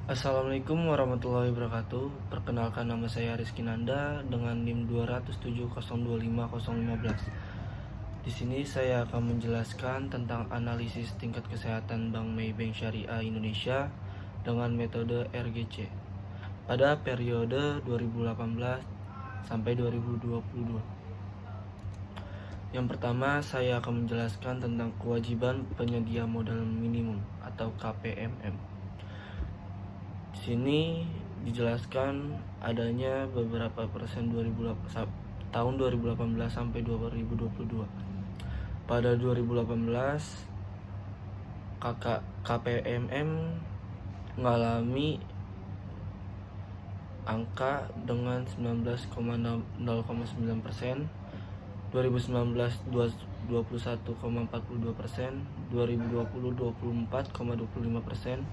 Assalamualaikum warahmatullahi wabarakatuh. Perkenalkan, nama saya Rizky Nanda dengan NIM 207025015. Di sini saya akan menjelaskan tentang analisis tingkat kesehatan Bank Maybank Syariah Indonesia dengan metode RGC pada periode 2018 sampai 2022. Yang pertama, saya akan menjelaskan tentang kewajiban penyedia modal minimum atau KPMM. Di sini dijelaskan adanya beberapa persen tahun 2018 sampai 2022. Pada 2018, KPMM mengalami angka dengan 19,09%, 2019 21,42%, 2020 24,25%,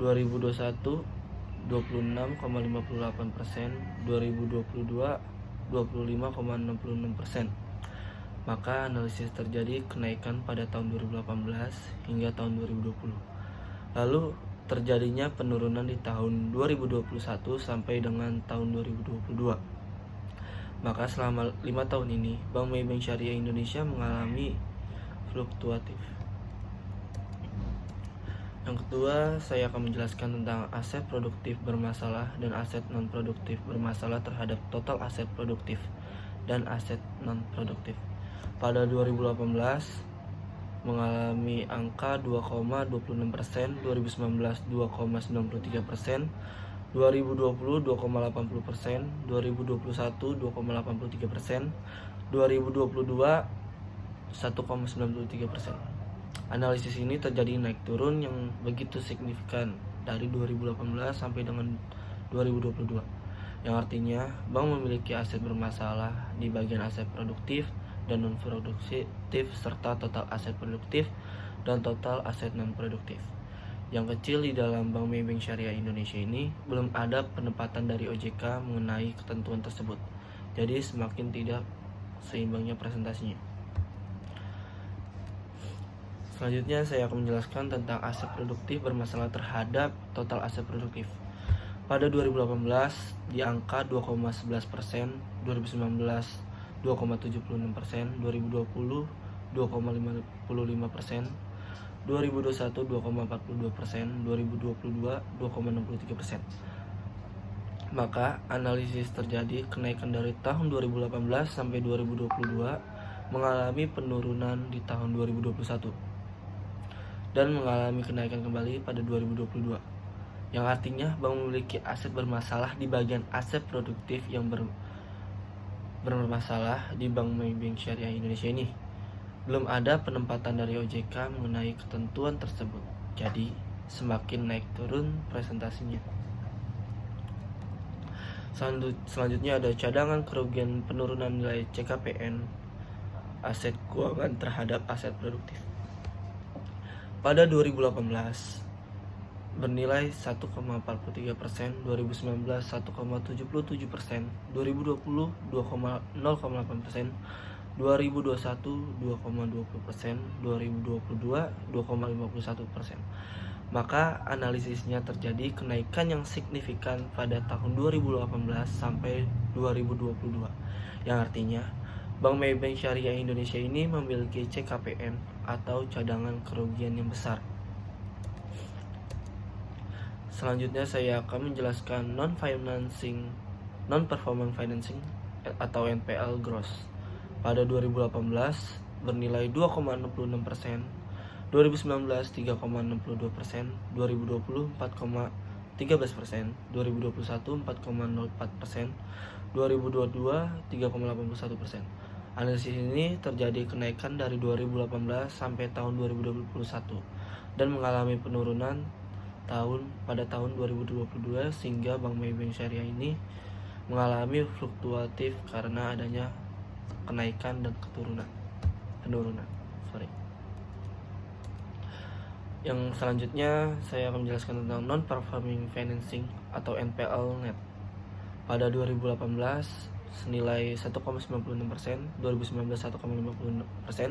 2021 26,58%, 2022 25,66%. Maka analisis terjadi kenaikan pada tahun 2018 hingga tahun 2020. Lalu terjadinya penurunan di tahun 2021 sampai dengan tahun 2022. Maka selama 5 tahun ini Bank Maybank Syariah Indonesia mengalami fluktuatif. Yang kedua, saya akan menjelaskan tentang aset produktif bermasalah dan aset non-produktif bermasalah terhadap total aset produktif dan aset non-produktif. Pada 2018 mengalami angka 2,26%, 2019 2,93%, 2020 2,80%, 2021 2,83%, 2022 1,93%. Analisis ini terjadi naik turun yang begitu signifikan dari 2018 sampai dengan 2022, yang artinya bank memiliki aset bermasalah di bagian aset produktif dan non produktif, serta total aset produktif dan total aset non produktif. Yang kecil di dalam Bank Maybank Syariah Indonesia ini belum ada penempatan dari OJK mengenai ketentuan tersebut. Jadi semakin tidak seimbangnya presentasinya. Selanjutnya saya akan menjelaskan tentang aset produktif bermasalah terhadap total aset produktif. Pada 2018 di angka 2,11%, 2019 2,76%, 2020 2,55%, 2021 2,42%, 2022 2,63%. Maka analisis terjadi kenaikan dari tahun 2018 sampai 2022 mengalami penurunan di tahun 2021 dan mengalami kenaikan kembali pada 2022. Yang artinya bank memiliki aset bermasalah di bagian aset produktif yang bermasalah di Bank Maybank Syariah Indonesia ini. Belum ada penempatan dari OJK mengenai ketentuan tersebut. Jadi semakin naik turun presentasinya. Selanjutnya ada cadangan kerugian penurunan nilai CKPN aset keuangan terhadap aset produktif. Pada 2018 bernilai 1,43%, 2019 1,77%, 2020 2,08%, 2021 2,20%, 2022 2,51%. Maka analisisnya terjadi kenaikan yang signifikan pada tahun 2018 sampai 2022, yang artinya Bank Maybank Syariah Indonesia ini memiliki CKPN atau cadangan kerugian yang besar. Selanjutnya saya akan menjelaskan non-performing financing atau NPL gross. Pada 2018 bernilai 2,66%, 2019 3,62%, 2020 4,13%, 2021 4,04%, 2022 3,81%. Analisis ini terjadi kenaikan dari 2018 sampai tahun 2021 dan mengalami penurunan pada tahun 2022 sehingga Bank Maybank Syariah ini mengalami fluktuatif karena adanya kenaikan dan penurunan. Yang selanjutnya saya akan menjelaskan tentang non-performing financing atau NPL net. Pada 2018 senilai 1,96%, 2019 1,50%,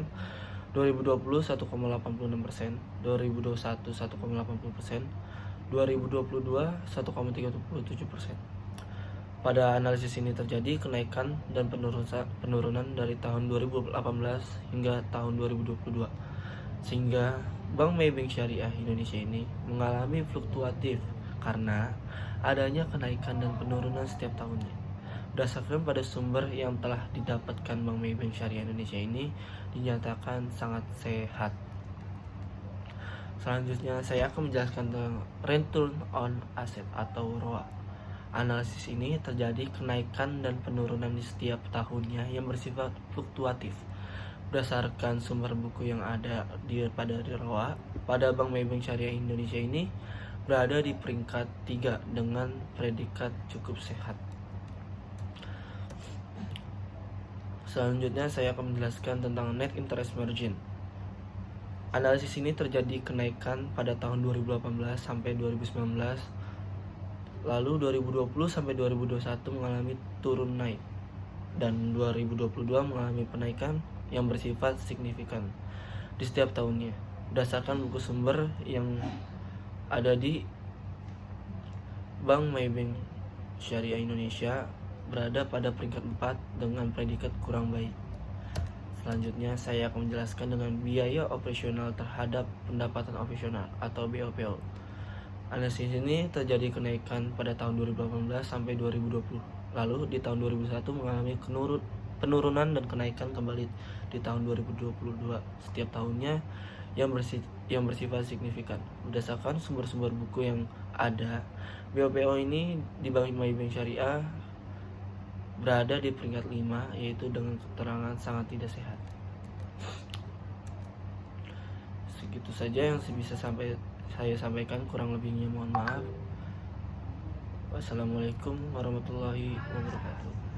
2020 1,86%, 2021 1,80%, 2022 1,37%. Pada analisis ini terjadi kenaikan dan penurunan dari tahun 2018 hingga tahun 2022, sehingga Bank Maybank Syariah Indonesia ini mengalami fluktuatif karena adanya kenaikan dan penurunan setiap tahunnya. Berdasarkan pada sumber yang telah didapatkan, Bank Maybank Syariah Indonesia ini dinyatakan sangat sehat. Selanjutnya saya akan menjelaskan tentang return on asset atau ROA. Analisis ini terjadi kenaikan dan penurunan di setiap tahunnya yang bersifat fluktuatif. Berdasarkan sumber buku yang ada pada ROA, pada Bank Maybank Syariah Indonesia ini berada di peringkat 3 dengan predikat cukup sehat. Selanjutnya saya akan menjelaskan tentang net interest margin. Analisis ini terjadi kenaikan pada tahun 2018 sampai 2019, lalu 2020 sampai 2021 mengalami turun naik, dan 2022 mengalami penaikan yang bersifat signifikan di setiap tahunnya. Berdasarkan buku sumber yang ada di Bank Maybank Syariah Indonesia berada pada peringkat 4 dengan predikat kurang baik. Selanjutnya saya akan menjelaskan dengan biaya operasional terhadap pendapatan operasional atau BOPO. Analisis ini terjadi kenaikan pada tahun 2018 sampai 2020. Lalu di tahun 2021 mengalami penurunan dan kenaikan kembali di tahun 2022 setiap tahunnya yang bersifat signifikan. Berdasarkan sumber-sumber buku yang ada, BOPO ini di Bank Maybank Syariah berada di peringkat 5, yaitu dengan keterangan sangat tidak sehat. Segitu saja yang bisa saya sampaikan, kurang lebihnya mohon maaf. Wassalamualaikum warahmatullahi wabarakatuh.